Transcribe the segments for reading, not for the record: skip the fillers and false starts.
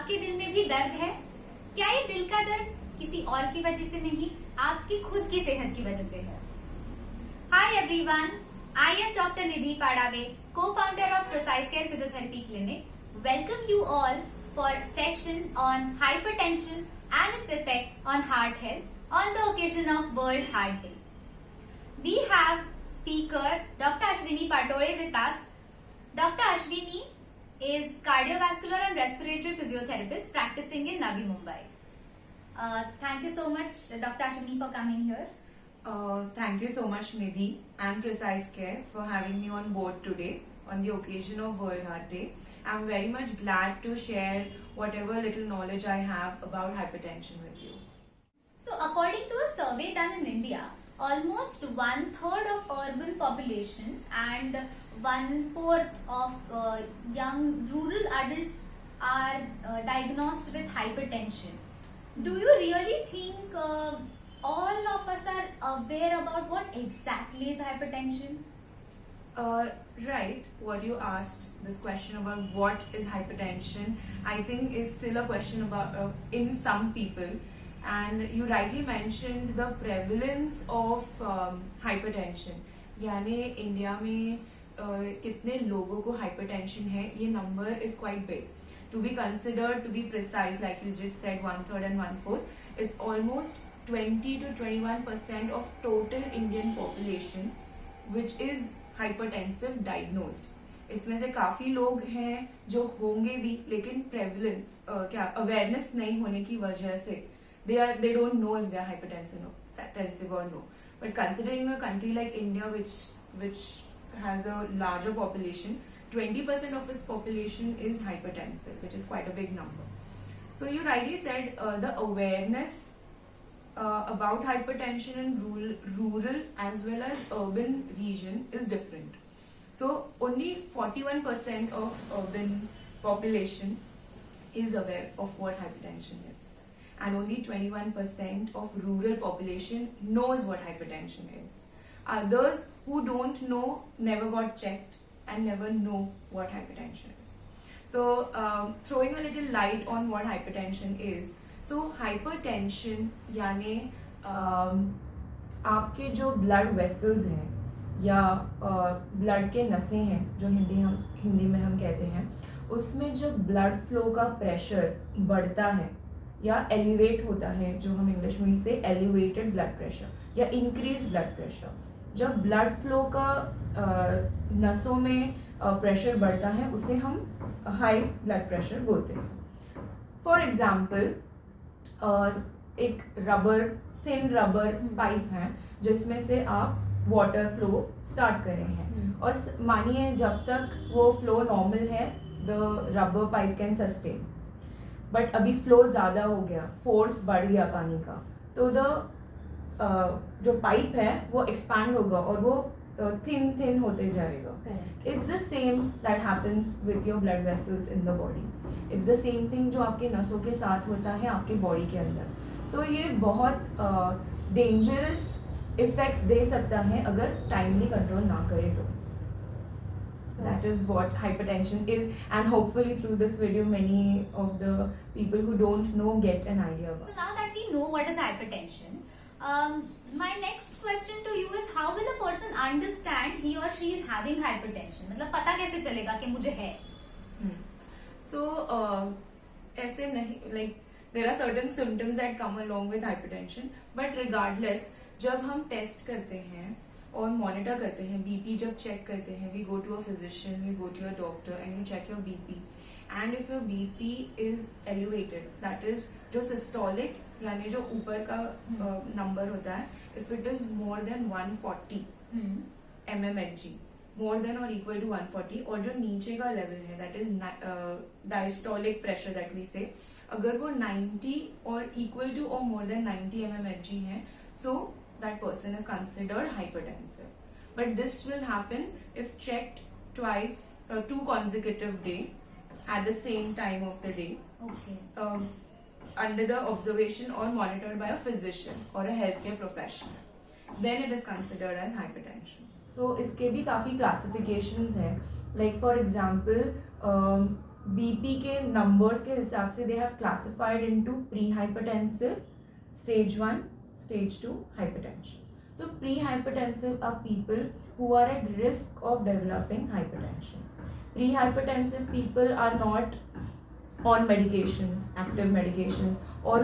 आपके दिल में भी दर्द है? क्या ये दिल का दर्द किसी और की वजह से नहीं, आपकी खुद की सेहत की वजह से है? Hi everyone, I am doctor Nidhi Padave, co-founder of Precise Care Physiotherapy Clinic. Welcome you all for session on hypertension and its effect on heart health on the occasion of World Heart Day. We have speaker Dr. Ashwini Patore with us. Dr. Ashwini is cardiovascular and respiratory physiotherapist practicing in Navi Mumbai. Thank you so much, Dr. Ashwini, for coming here. Thank you so much, Nidhi and Precise Care, for having me on board today on the occasion of World Heart Day. I'm very much glad to share whatever little knowledge I have about hypertension with you. So, according to a survey done in India, almost 1/3 of urban population and 1/4 of young rural adults are diagnosed with hypertension. Do you really think all of us are aware about what exactly is hypertension? Right, what you asked, this question about what is hypertension, I think is still a question about in some people. And you rightly mentioned the prevalence of hypertension. यानी India में कितने लोगों को hypertension है, ये number is quite big. To be considered, to be precise, like you just said, 1/3 and 1/4, it's almost 20 to 21% of total Indian population which is hypertensive diagnosed. इसमें से काफी लोग हैं जो होंगे भी, लेकिन prevalence क्या awareness नहीं होने की वजह से they don't know if they are hypertensive or no. But considering a country like India, which has a larger population, 20% of its population is hypertensive, which is quite a big number. So you rightly said the awareness about hypertension in rural as well as urban region is different. So only 41% of urban population is aware of what hypertension is, and only 21% of rural population knows what hypertension is. Others who don't know never got checked and never know what hypertension is. So throwing a little light on what hypertension is. So hypertension यानी आपके जो blood vessels हैं या blood के नसें हैं जो हिंदी में हम कहते हैं, उसमें जब blood flow का pressure बढ़ता है या एलिवेट होता है, जो हम इंग्लिश में इसे एलिवेटेड ब्लड प्रेशर या इंक्रीज ब्लड प्रेशर, जब ब्लड फ्लो का नसों में प्रेशर बढ़ता है उसे हम हाई ब्लड प्रेशर बोलते हैं. फॉर एग्जांपल एक थिन रबर पाइप है जिसमें से आप वाटर फ्लो स्टार्ट कर रहे हैं, और मानिए जब तक वो फ्लो नॉर्मल है the rubber pipe can sustain, but अभी फ्लो ज़्यादा हो गया, फोर्स बढ़ गया पानी का, तो जो पाइप है वो एक्सपैंड होगा और वो थिन होते जाएगा. It's the same that happens with your blood vessels in the body. It's the same thing जो आपके नसों के साथ होता है आपके बॉडी के अंदर. सो ये बहुत डेंजरस इफेक्ट्स दे सकता है अगर टाइमली कंट्रोल ना करे तो. That is what hypertension is, and hopefully through this video many of the people who don't know get an idea about. So now that we know what is hypertension, my next question to you is how will a person understand he or she is having hypertension? मतलब पता कैसे चलेगा कि मुझे है? So ऐसे नहीं, like there are certain symptoms that come along with hypertension, but regardless जब हम टेस्ट करते हैं और मॉनिटर करते हैं, बीपी जब चेक करते हैं, we go to a physician, we go to a doctor and you check your BP, and if your BP is elevated, that is जो सिस्टोलिक यानी जो ऊपर का नंबर होता है, if it is more than 140 mmHg, more than और equal to 140, और जो नीचे का लेवल है that is diastolic pressure that we say, अगर वो 90 और इक्वल टू और मोर देन 90 mmHg है, so that person is considered hypertensive. But this will happen if checked twice, 2 consecutive days at the same time of the day. Okay. Under the observation or monitored by a physician or a healthcare professional. Then it is considered as hypertension. So इसके भी काफी classifications हैं. Like for example, BP के numbers के हिसाब से they have classified into pre hypertensive, stage 1, stage 2 hypertension. So pre-hypertensive are people who are at risk of developing hypertension. Pre-hypertensive people are not on medications, active medications, or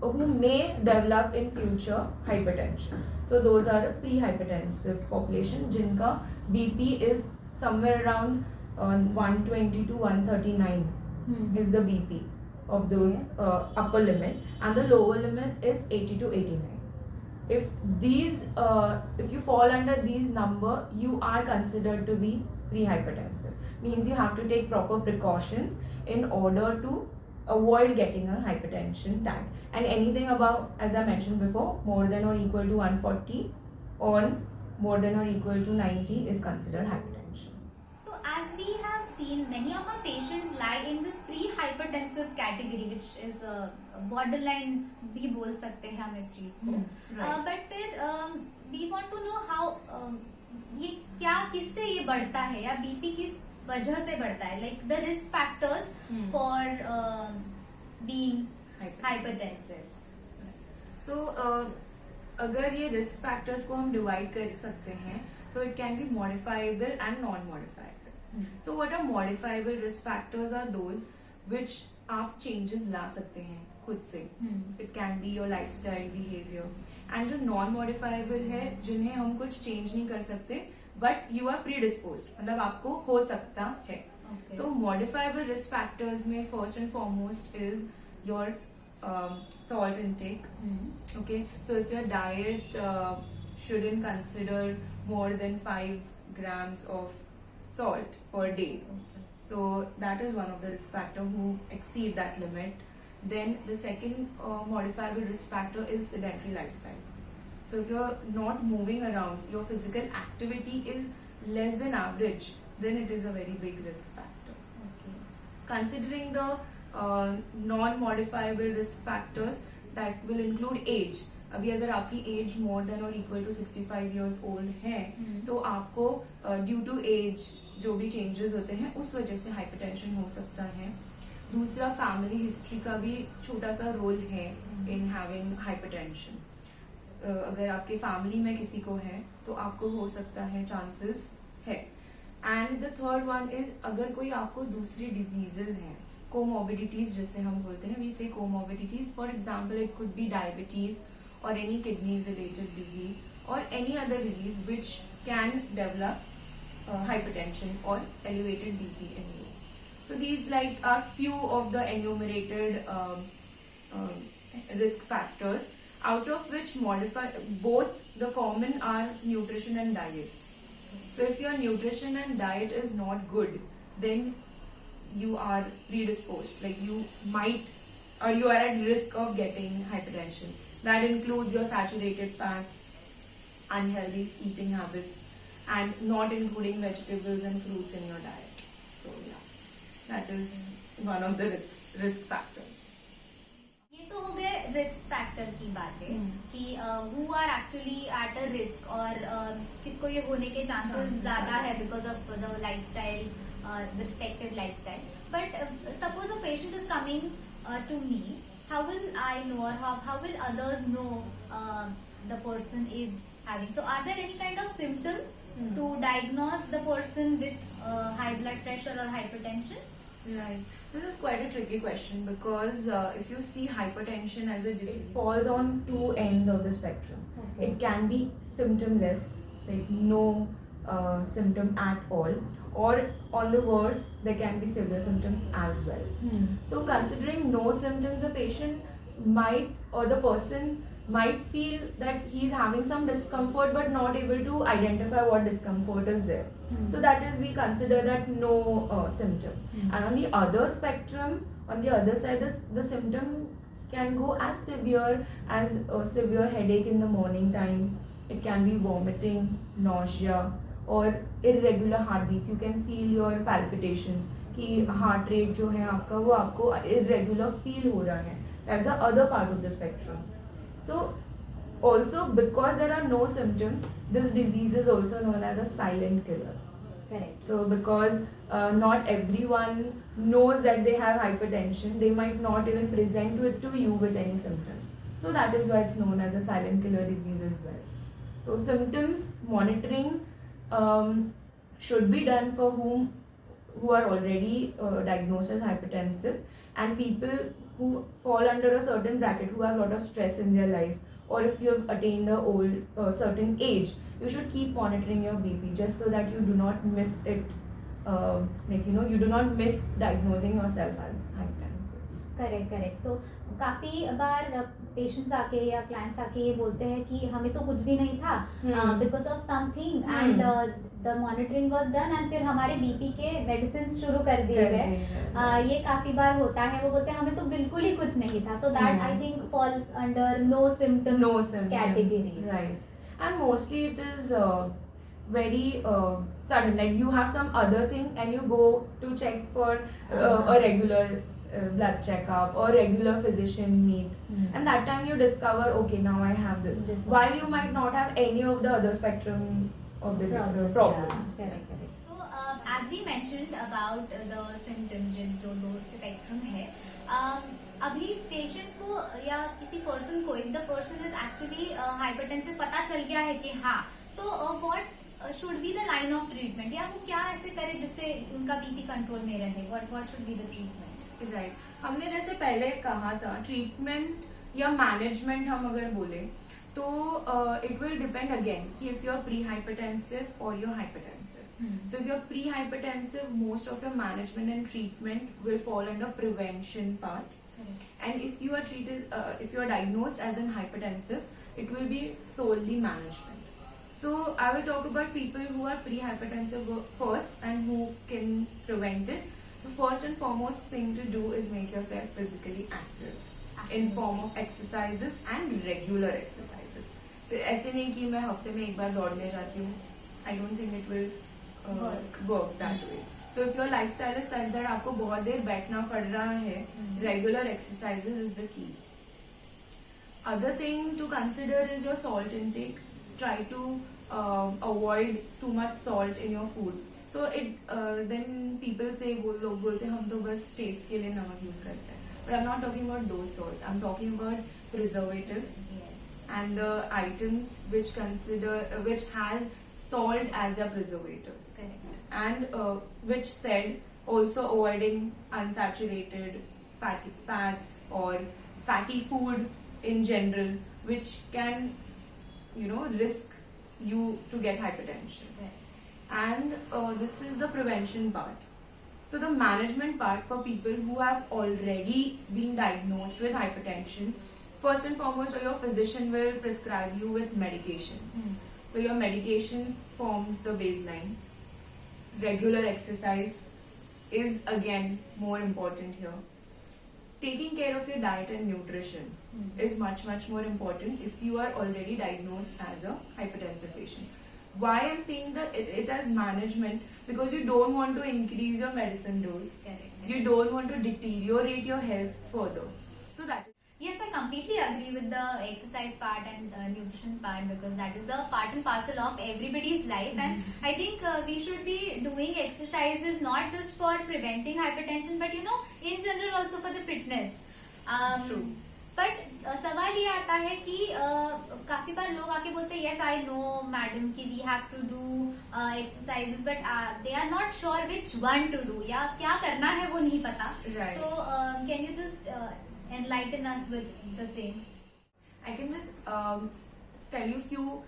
who may develop in future hypertension. So those are a pre-hypertensive population जिनका BP is somewhere around 120 to 139 is the BP of those upper limit, and the lower limit is 80 to 89. If you fall under these number, you are considered to be pre-hypertensive. Means you have to take proper precautions in order to avoid getting a hypertension tag. And anything above, as I mentioned before, more than or equal to 140 or more than or equal to 90 is considered hypertension. So as we have seen, many of our patients lie in this pre-hypertensive category, which is borderline भी बोल सकते हैं हम इस चीज को. right. But फिर we want to know how ये क्या किससे ये बढ़ता है या बीपी किस वजह से बढ़ता है, like the risk factors for being hypertensive. So अगर ये risk factors को हम divide कर सकते हैं, so it can be modifiable and non-modifiable. So what are modifiable risk factors are those which आप changes ला सकते हैं खुद से. It can be your lifestyle, behavior. And जो non-modifiable है, जिन्हें हम कुछ change नहीं कर सकते, but you are predisposed, मतलब आपको हो सकता है. Okay. तो modifiable risk factors में first and foremost is your salt intake. Okay, so if your diet shouldn't consider more than 5 grams of salt per day, so that is one of the risk factor who exceed that limit. Then the second modifiable risk factor is sedentary lifestyle. So if you're not moving around, your physical activity is less than average, then it is a very big risk factor. Okay. Considering the non-modifiable risk factors, that will include age. अभी अगर आपकी as मोर than और equal to 65 years old है, तो आपको due to as जो भी changes होते हैं उस वजह से हाइपरटेंशन हो सकता है. दूसरा, फैमिली हिस्ट्री का भी छोटा सा रोल है इन हैविंग हाइपरटेंशन. अगर आपके फैमिली में किसी को है तो आपको हो सकता है, चांसेस है. And the third one is अगर कोई आपको दूसरी डिजीजेस हैं, कोमोर्बिडिटीज जिसे हम बोलते हैं, वी से comorbidities. For example it could be diabetes or any kidney related disease or any other disease which can develop hypertension or elevated BP in you. So these are few of the enumerated risk factors, out of which both the common are nutrition and diet. So if your nutrition and diet is not good, then you are predisposed, like you might or you are at risk of getting hypertension. That includes your saturated fats, unhealthy eating habits, and not including vegetables and fruits in your diet. So yeah, that is one of the risk factors. ये तो हो गए risk factor की बातें कि who are actually at a risk और किसको ये होने के चांसेस ज्यादा है because of the lifestyle, the respective lifestyle. But suppose a patient is coming to me, how will I know or how will others know the person is having? So are there any kind of symptoms to diagnose the person with high blood pressure or hypertension? Right. This is quite a tricky question because if you see hypertension as a disease, it falls on two ends of the spectrum. Okay. It can be symptomless, like no symptom at all, or on the worst, there can be severe symptoms as well. So considering no symptoms, the patient might or the person might feel that he's having some discomfort but not able to identify what discomfort is there. So that is, we consider that no symptom. And on the other spectrum, on the other side, the symptoms can go as severe as a severe headache in the morning time. It can be vomiting, nausea, or irregular heartbeats. You can feel your palpitations कि heart rate जो है आपका वो आपको irregular feel हो रहा है. That's the other part of the spectrum. So also because there are no symptoms, this disease is also known as a silent killer. Correct. So because not everyone knows that they have hypertension, they might not even present it to you with any symptoms. So that is why it's known as a silent killer disease as well. So symptoms monitoring should be done for who are already diagnosed as hypertensive, and people who fall under a certain bracket, who have a lot of stress in their life, or if you have attained a certain age, you should keep monitoring your BP just so that you do not miss it. You do not miss diagnosing yourself as hypertensive. Correct so काफी बार patients आके या clients आके ये बोलते हैं कि हमें तो कुछ भी नहीं था because of something and the monitoring was done and फिर हमारे बीपी के मेडिसिन शुरू कर दिए गए ये काफी बार होता है वो बोलते हैं हमें तो बिल्कुल ही कुछ नहीं था so that I think falls under no symptoms category right, and mostly it is very sudden, like you have some other thing and you go to check for a regular blood checkup or regular physician meet, and that time you discover, okay, now I have this, while you might not have any of the other spectrum of the problems. Correct. So as we mentioned about the symptoms जो दो spectrum है, अभी patient को या किसी person को if the person is actually hypertensive पता चल गया है कि हाँ, तो what should be the line of treatment, या वो क्या ऐसे करे जिससे उनका बीपी कंट्रोल में रहे, what should be the treatment? Right, हमने जैसे पहले कहा था, ट्रीटमेंट या मैनेजमेंट हम अगर बोले तो इट विल डिपेंड अगेन कि if you are pre hypertensive or you are hypertensive. So if you're pre-hypertensive, most of your management and treatment will fall under prevention part. And if you are if you are diagnosed as an hypertensive, it will be solely management. So I will talk about people who are pre-hypertensive first and who can prevent it. The first and foremost thing to do is make yourself physically active in form of exercises and regular exercises. तो ऐसे नहीं कि मैं हफ्ते में एक बार दौड़ने जाती हूँ. I don't think it will work that way. So if your lifestyle is such that आपको बहुत देर बैठना पड़ रहा है, regular exercises is the key. Other thing to consider is your salt intake. Try to avoid too much salt in your food. So then people say वो लोग बोलते हैं हम तो बस taste के लिए नमक use करते हैं. But I'm not talking about those salts. I'm talking about preservatives and the items which has salt as their preservatives. Correct. And which said also avoiding unsaturated fats or fatty food in general, which can risk you to get hypertension. Right. And this is the prevention part. So the management part for people who have already been diagnosed with hypertension, first and foremost your physician will prescribe you with medications. So your medications forms the baseline. Regular exercise is again more important here. Taking care of your diet and nutrition is much more important if you are already diagnosed as a hypertensive patient. Why I'm saying that it as management, because you don't want to increase your medicine dose. Correct. You don't want to deteriorate your health further. So that is. Yes, I completely agree with the exercise part and nutrition part, because that is the part and parcel of everybody's life. And I think we should be doing exercises not just for preventing hypertension, but in general also for the fitness. True. But सवाल ये आता है कि काफी बार लोग आके बोलते हैं yes I know madam कि we have to do exercises, but they are not sure which one to do, या क्या करना है वो नहीं पता. Right. So can you just enlighten us with the same? I can just tell you few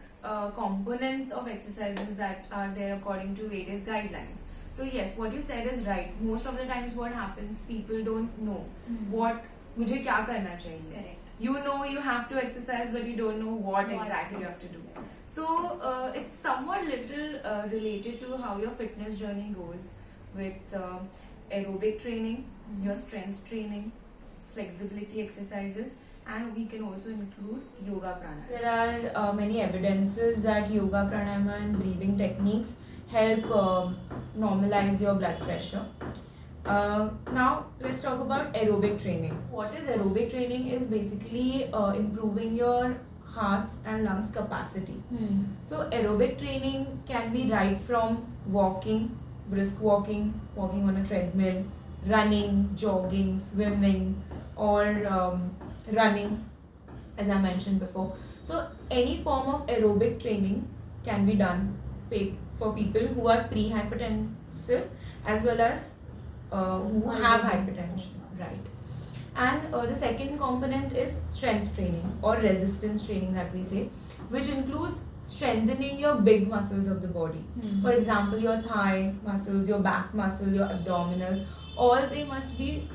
components of exercises that are there according to various guidelines. So yes, what you said is right. Most of the times what happens, people don't know what मुझे क्या करना चाहिए. Correct. You know you have to exercise, but you don't know what exactly you have to do. So it's somewhat little related to how your fitness journey goes with aerobic training, your strength training, flexibility exercises, and we can also include yoga pranayama. There are many evidences that yoga pranayama and breathing techniques help normalize your blood pressure. Now let's talk about aerobic training. What is aerobic training? Is basically improving your heart's and lungs capacity. So aerobic training can be right from walking, brisk walking, walking on a treadmill, running, jogging, swimming, or running, as I mentioned before. So any form of aerobic training can be done for people who are pre-hypertensive as well as who have hypertension, right? And the second component is strength training or resistance training that we say, which includes strengthening your big muscles of the body. For example, your thigh muscles, your back muscle, your abdominals, all they must be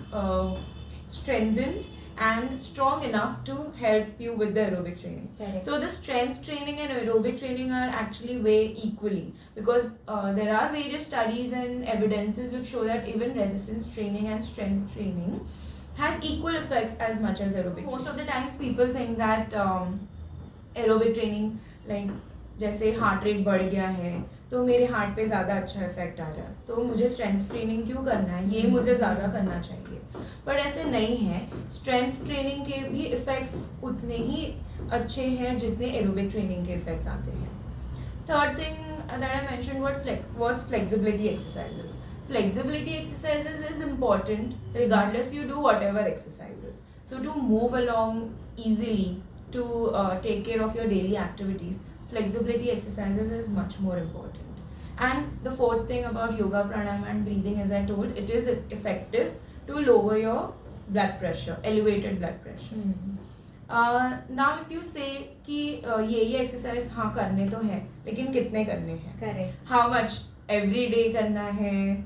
strengthened and strong enough to help you with the aerobic training. Correct. So the strength training and aerobic training are actually weighed equally, because there are various studies and evidences which show that even resistance training and strength training has equal effects as much as aerobic. Most of the times people think that aerobic training, like जैसे heart rate बढ़ गया है तो मेरे heart पे ज़्यादा अच्छा effect आ रहा है तो मुझे स्ट्रेंथ ट्रेनिंग क्यों करना है, ये मुझे ज़्यादा करना चाहिए. बट ऐसे नहीं है. स्ट्रेंथ ट्रेनिंग के भी इफेक्ट्स उतने ही अच्छे हैं जितने एरोबिक ट्रेनिंग के इफेक्ट्स आते हैं. Third thing that I mentioned was flexibility exercises. Flexibility exercises is important regardless you do whatever exercises. So to move along easily, to take care of your daily activities, flexibility exercises is much more important. And the fourth thing about yoga, pranayama and breathing, as I told, it is effective to lower your blood pressure, elevated blood pressure. Now if you say कि ये exercise हाँ करने तो है लेकिन कितने करने हैं, Correct. how much every day करना है,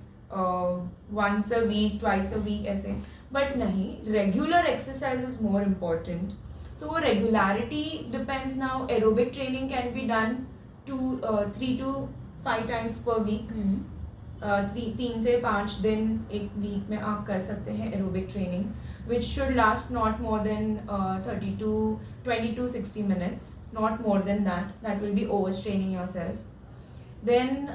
once a week, twice a week ऐसे, but नहीं, regular exercise is more important. So regularity depends now. Aerobic training can be done 3 to 5 times per week. 3 से 5 दिन एक वीक में आप कर सकते हैं aerobic training, which should last not more than 20 to 60 minutes, not more than that. That will be overstraining yourself. Then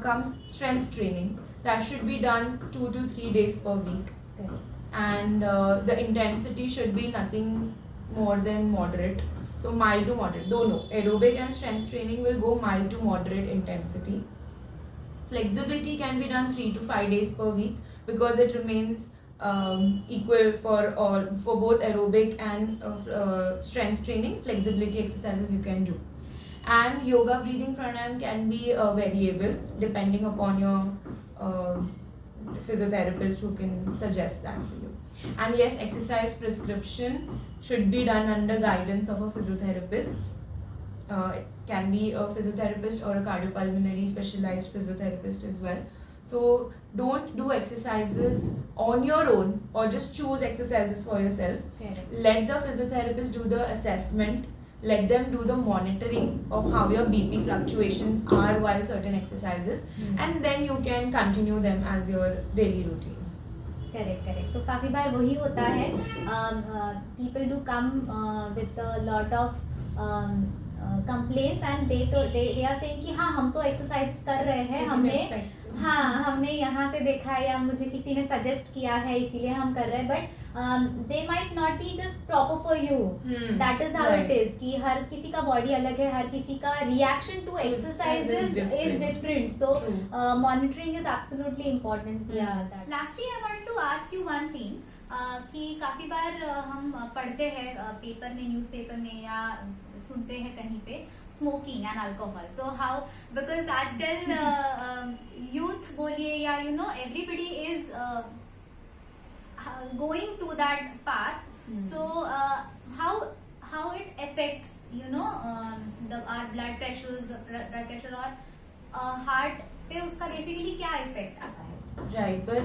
comes strength training. That should be done 2 to 3 days per week. Correct. And the intensity should be nothing more than moderate. So mild to moderate. दोनों aerobic and strength training will go mild to moderate intensity. Flexibility can be done 3 to 5 days per week because it remains equal for both aerobic and strength training. Flexibility exercises you can do. And yoga, breathing, pranayam can be variable depending upon your physiotherapist who can suggest that for you. And yes, exercise prescription should be done under guidance of a physiotherapist. It can be a physiotherapist or a cardiopulmonary specialized physiotherapist as well. So don't do exercises on your own or just choose exercises for yourself. Correct. Let the physiotherapist do the assessment. Let them do the monitoring of how your BP fluctuations are while certain exercises, and then you can continue them as your daily routine. Correct. So काफी बार वही होता है, people do come with a lot of complaints and they are saying कि हाँ हम तो exercise कर रहे हैं, हमने यहाँ से देखा है या मुझे किसी ने suggest किया है इसीलिए हम कर रहे हैं, but they might not be just proper for you. That is how it is कि हर किसी का body अलग है, हर किसी का reaction to exercises is different. So monitoring is absolutely important. Lastly, I wanted to ask you one thing. कि काफी बार हम पढ़ते हैं पेपर में, न्यूज़पेपर में या सुनते हैं कहीं पे smoking and alcohol. So how, because आजकल यूथ बोलिए या everybody is going to that path. So how it affects our blood pressure और heart पे उसका basically क्या effect आता है? Right, but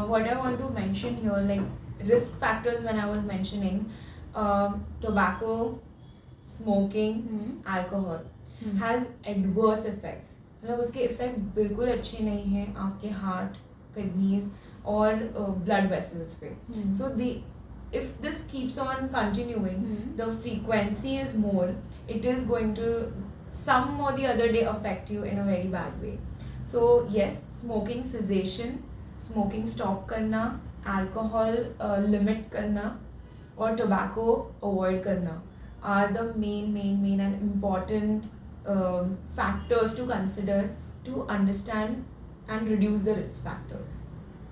what I want to mention here, like risk factors when I was mentioning, tobacco, smoking, alcohol has adverse effects. मतलब उसके effects बिल्कुल अच्छे नहीं हैं आपके heart, kidneys और blood vessels पे. So if this keeps on continuing, the frequency is more, it is going to some or the other day affect you in a very bad way. So yes, smoking cessation, smoking stop करना, alcohol limit करना और tobacco avoid करना. are the main and important factors to consider to understand and reduce the risk factors.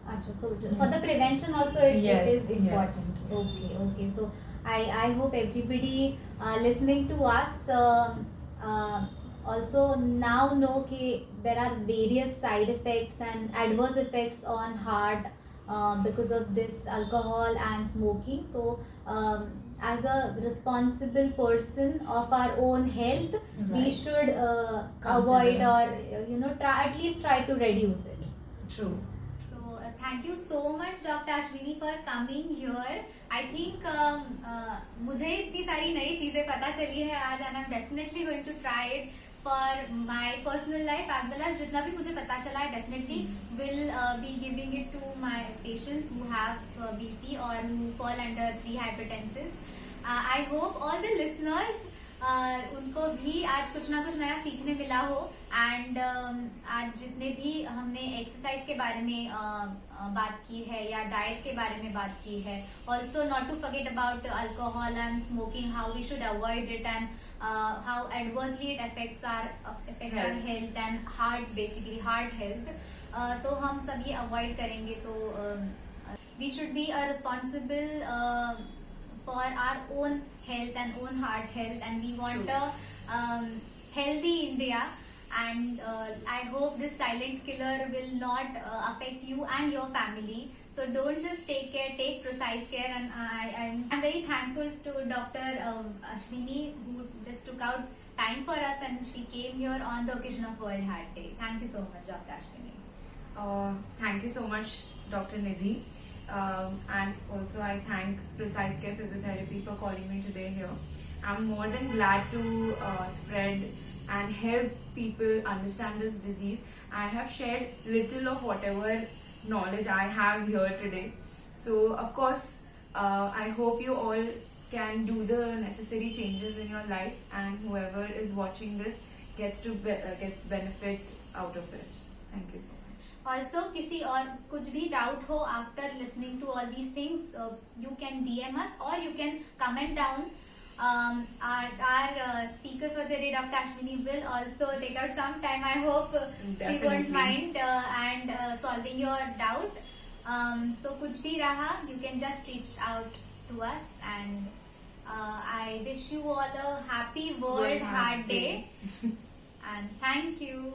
Acha, so for the prevention also it Yes, is important. yes. Okay. So I hope everybody listening to us also now know कि there are various side effects and adverse effects on heart because of this alcohol and smoking. So as a responsible person of our own health, we Right. should Consider. avoid or at least try to reduce it. True. So thank you so much Dr. Ashwini for coming here. I think मुझे इतनी सारी नई चीजें पता चली है आज and I'm definitely going to try it for my personal life as well as जितना भी मुझे पता चला है definitely will be giving it to my patients who have BP or who fall under pre-hypertensive. I hope all the listeners उनको भी आज कुछ ना कुछ नया सीखने मिला हो एंड आज जितने भी हमने एक्सरसाइज के बारे में बात की है या डाइट के बारे में बात की है also not to forget about alcohol and smoking how we should avoid it and how adversely it affect our health and heart basically heart health तो हम सब ये अवॉइड करेंगे तो we should be a responsible for our own health and own heart health and we want a healthy India and I hope this silent killer will not affect you and your family so don't just take care, take precise care and I'm very thankful to Dr. Ashwini who just took out time for us and she came here on the occasion of World Heart Day. Thank you so much Dr. Ashwini. Thank you so much Dr. Nidhi. And also I thank Precise Care Physiotherapy for calling me today here. I'm more than glad to spread and help people understand this disease. I have shared little of whatever knowledge I have here today. So of course, I hope you all can do the necessary changes in your life and whoever is watching this gets benefit out of it. Thank you so much. Also, किसी और कुछ भी doubt हो after listening to all these things, you can DM us or you can comment down. Our speaker for the day, Dr. Ashwini, will also take out some time. I hope she won't mind and solving your doubt. So कुछ भी रहा, you can just reach out to us and I wish you all a happy World Heart Day. And thank you.